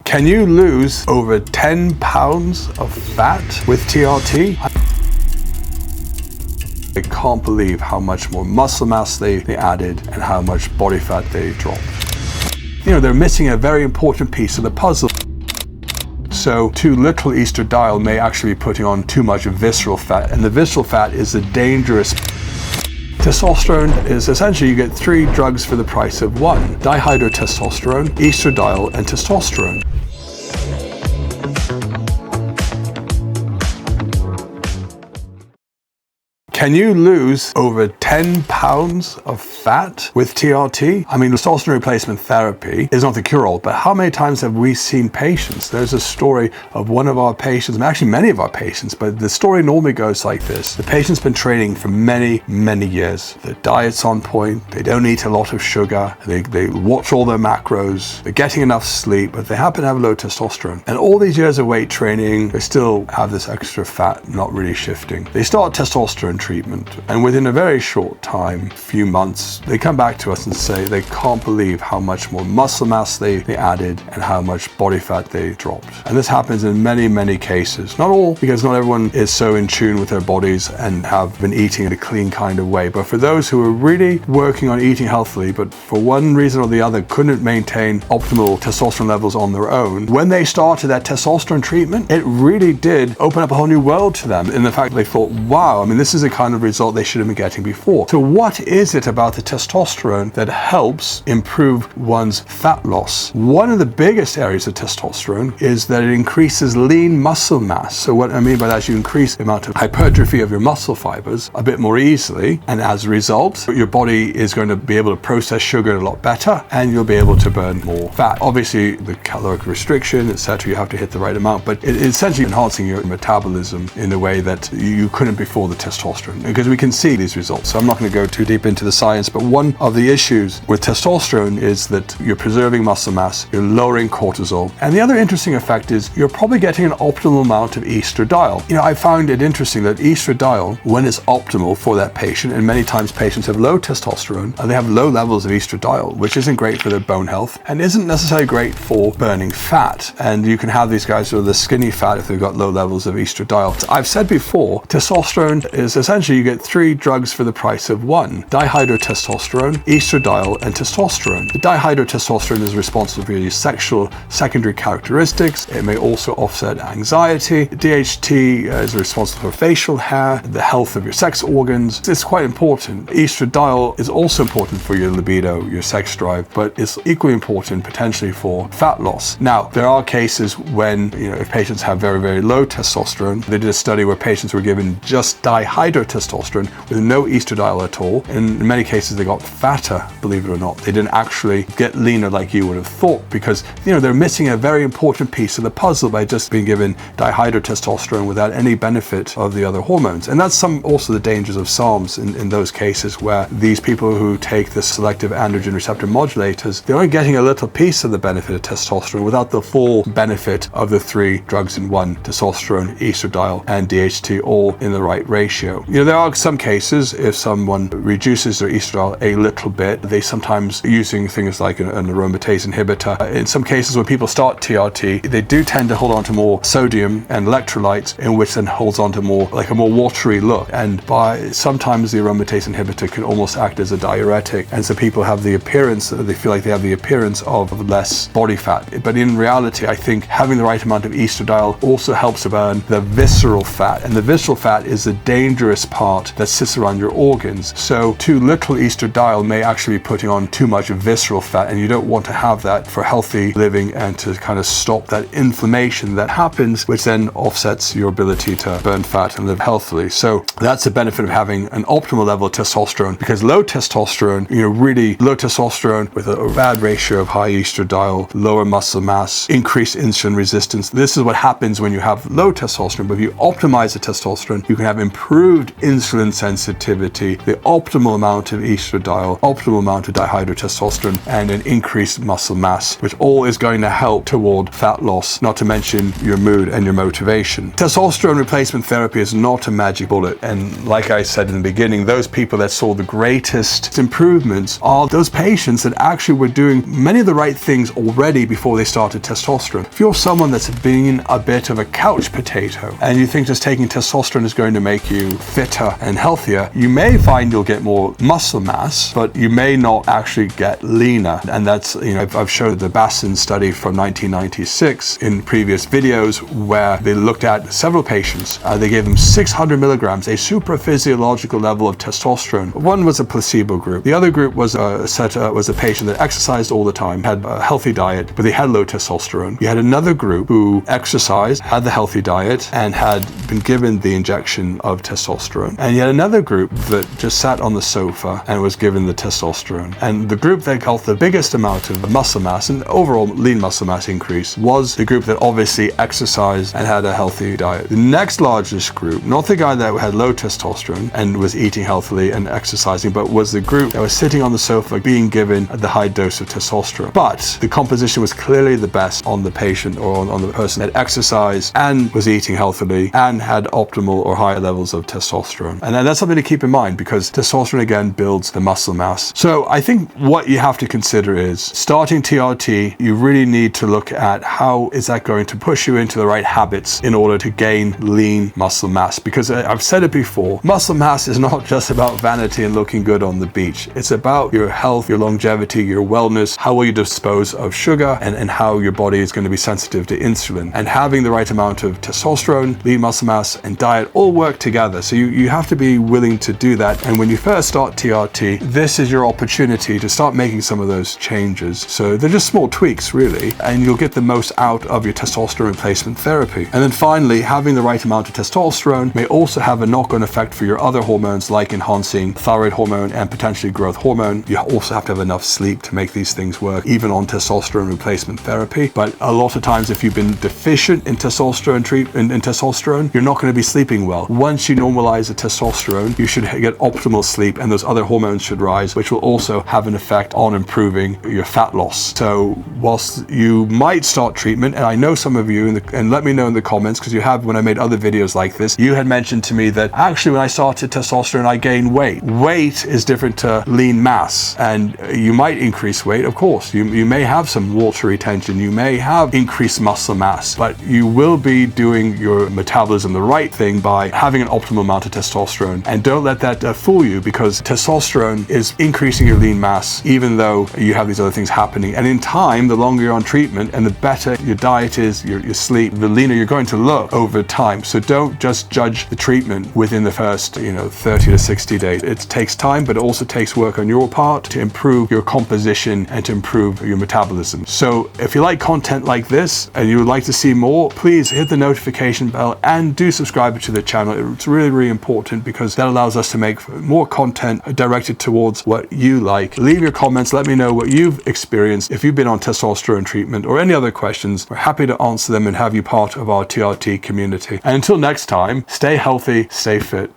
Can you lose over 10 pounds of fat with TRT? I can't believe how much more muscle mass they added and how much body fat they dropped. You know, they're missing a very important piece of the puzzle. So too little estradiol may actually be putting on too much visceral fat, and the visceral fat is the dangerous. Testosterone is essentially you get 3 drugs for the price of 1: dihydrotestosterone, estradiol, and testosterone. Can you lose over 10 pounds of fat with TRT? I mean, testosterone replacement therapy is not the cure-all, but how many times have we seen patients? There's a story of one of our patients, actually many of our patients, but the story normally goes like this. The patient's been training for many, many years. Their diet's on point, they don't eat a lot of sugar, they watch all their macros, they're getting enough sleep, but they happen to have low testosterone. And all these years of weight training, they still have this extra fat not really shifting. They start testosterone treatment, and within a very short time, few months, they come back to us and say they can't believe how much more muscle mass they added and how much body fat they dropped. And this happens in many, many cases. Not all, because not everyone is so in tune with their bodies and have been eating in a clean kind of way. But for those who are really working on eating healthily, but for one reason or the other couldn't maintain optimal testosterone levels on their own, when they started that testosterone treatment, it really did open up a whole new world to them in the fact that they thought, wow, I mean, this is a kind of result they should have been getting before. So what is it about the testosterone that helps improve one's fat loss? One of the biggest areas of testosterone is that it increases lean muscle mass. So what I mean by that is you increase the amount of hypertrophy of your muscle fibers a bit more easily, and as a result, your body is going to be able to process sugar a lot better, and you'll be able to burn more fat. Obviously, the caloric restriction, etc., you have to hit the right amount, but it's essentially enhancing your metabolism in a way that you couldn't before the testosterone, because we can see these results. So I'm not going to go too deep into the science, but one of the issues with testosterone is that you're preserving muscle mass, you're lowering cortisol, and the other interesting effect is you're probably getting an optimal amount of estradiol. You know, I found it interesting that estradiol, when it's optimal for that patient, and many times patients have low testosterone, and they have low levels of estradiol, which isn't great for their bone health, and isn't necessarily great for burning fat. And you can have these guys who are the skinny fat if they've got low levels of estradiol. I've said before, testosterone is essentially you get 3 drugs for the price of 1: dihydrotestosterone, estradiol, and testosterone. The dihydrotestosterone is responsible for your sexual secondary characteristics. It may also offset anxiety. DHT is responsible for facial hair, the health of your sex organs. It's quite important. Estradiol is also important for your libido, your sex drive, but it's equally important potentially for fat loss. Now, there are cases when, if patients have very, very low testosterone. They did a study where patients were given just dihydrotestosterone with no estradiol at all. In many cases, they got fatter, believe it or not. They didn't actually get leaner like you would have thought, because, they're missing a very important piece of the puzzle by just being given dihydrotestosterone without any benefit of the other hormones. And that's also the dangers of SARMs in those cases where these people who take the selective androgen receptor modulators, they're only getting a little piece of the benefit of testosterone without the full benefit of the 3 drugs in one: testosterone, estradiol, and DHT, all in the right ratio. There are some cases, if someone reduces their estradiol a little bit, they sometimes using things like an aromatase inhibitor. In some cases, when people start TRT, they do tend to hold on to more sodium and electrolytes, in which then holds on to more watery look. And by sometimes the aromatase inhibitor can almost act as a diuretic, and so people have the appearance, they feel like they have the appearance of less body fat. But in reality, I think having the right amount of estradiol also helps to burn the visceral fat, and the visceral fat is the dangerous part that sits around your organs. So too little estradiol may actually be putting on too much visceral fat, and you don't want to have that for healthy living and to kind of stop that inflammation that happens, which then offsets your ability to burn fat and live healthily. So that's the benefit of having an optimal level of testosterone, because low testosterone, really low testosterone with a bad ratio of high estradiol, lower muscle mass, increased insulin resistance. This is what happens when you have low testosterone. But if you optimize the testosterone, you can have improved improved insulin sensitivity, the optimal amount of estradiol, optimal amount of dihydrotestosterone, and an increased muscle mass, which all is going to help toward fat loss, not to mention your mood and your motivation. Testosterone replacement therapy is not a magic bullet, and like I said in the beginning, those people that saw the greatest improvements are those patients that actually were doing many of the right things already before they started testosterone. If you're someone that's been a bit of a couch potato and you think just taking testosterone is going to make you fitter and healthier, you may find you'll get more muscle mass, but you may not actually get leaner. And that's, I've showed the Bassin study from 1996 in previous videos where they looked at several patients. They gave them 600 milligrams, a supraphysiological level of testosterone. One was a placebo group. The other group was a patient that exercised all the time, had a healthy diet, but they had low testosterone. You had another group who exercised, had the healthy diet, and had been given the injection of testosterone. And you had another group that just sat on the sofa and was given the testosterone. And the group that got the biggest amount of muscle mass and overall lean muscle mass increase was the group that obviously exercised and had a healthy diet. The next largest group, not the guy that had low testosterone and was eating healthily and exercising, but was the group that was sitting on the sofa being given the high dose of testosterone. But the composition was clearly the best on the patient or on the person that exercised and was eating healthily and had optimal or higher levels of testosterone. And that's something to keep in mind because testosterone again builds the muscle mass. So I think what you have to consider is starting TRT, you really need to look at how is that going to push you into the right habits in order to gain lean muscle mass. Because I've said it before, muscle mass is not just about vanity and looking good on the beach. It's about your health, your longevity, your wellness, how will you dispose of sugar, and how your body is going to be sensitive to insulin. And having the right amount of testosterone, lean muscle mass, and diet all work together. So you have to be willing to do that. And when you first start TRT, this is your opportunity to start making some of those changes. So they're just small tweaks really, and you'll get the most out of your testosterone replacement therapy. And then finally, having the right amount of testosterone may also have a knock-on effect for your other hormones like enhancing thyroid hormone and potentially growth hormone. You also have to have enough sleep to make these things work, even on testosterone replacement therapy. But a lot of times if you've been deficient in testosterone testosterone, you're not going to be sleeping well. Once you normalize the testosterone, you should get optimal sleep and those other hormones should rise, which will also have an effect on improving your fat loss. So whilst you might start treatment, and I know some of you, and let me know in the comments, because you have, when I made other videos like this, you had mentioned to me that actually when I started testosterone, I gained weight. Weight is different to lean mass, and you might increase weight, of course. You may have some water retention, you may have increased muscle mass, but you will be doing your metabolism the right thing by having an optimal amount of testosterone. And don't let that fool you, because testosterone is increasing your lean mass even though you have these other things happening. And in time, the longer you're on treatment and the better your diet is, your sleep, the leaner you're going to look over time. So don't just judge the treatment within the first 30 to 60 days. It takes time, but it also takes work on your part to improve your composition and to improve your metabolism. So if you like content like this and you would like to see more, please hit the notification bell and do subscribe to the channel. It's really, really important because that allows us to make more content directed towards what you like. Leave your comments. Let me know what you've experienced. If you've been on testosterone treatment or any other questions, we're happy to answer them and have you part of our TRT community. And until next time, stay healthy, stay fit.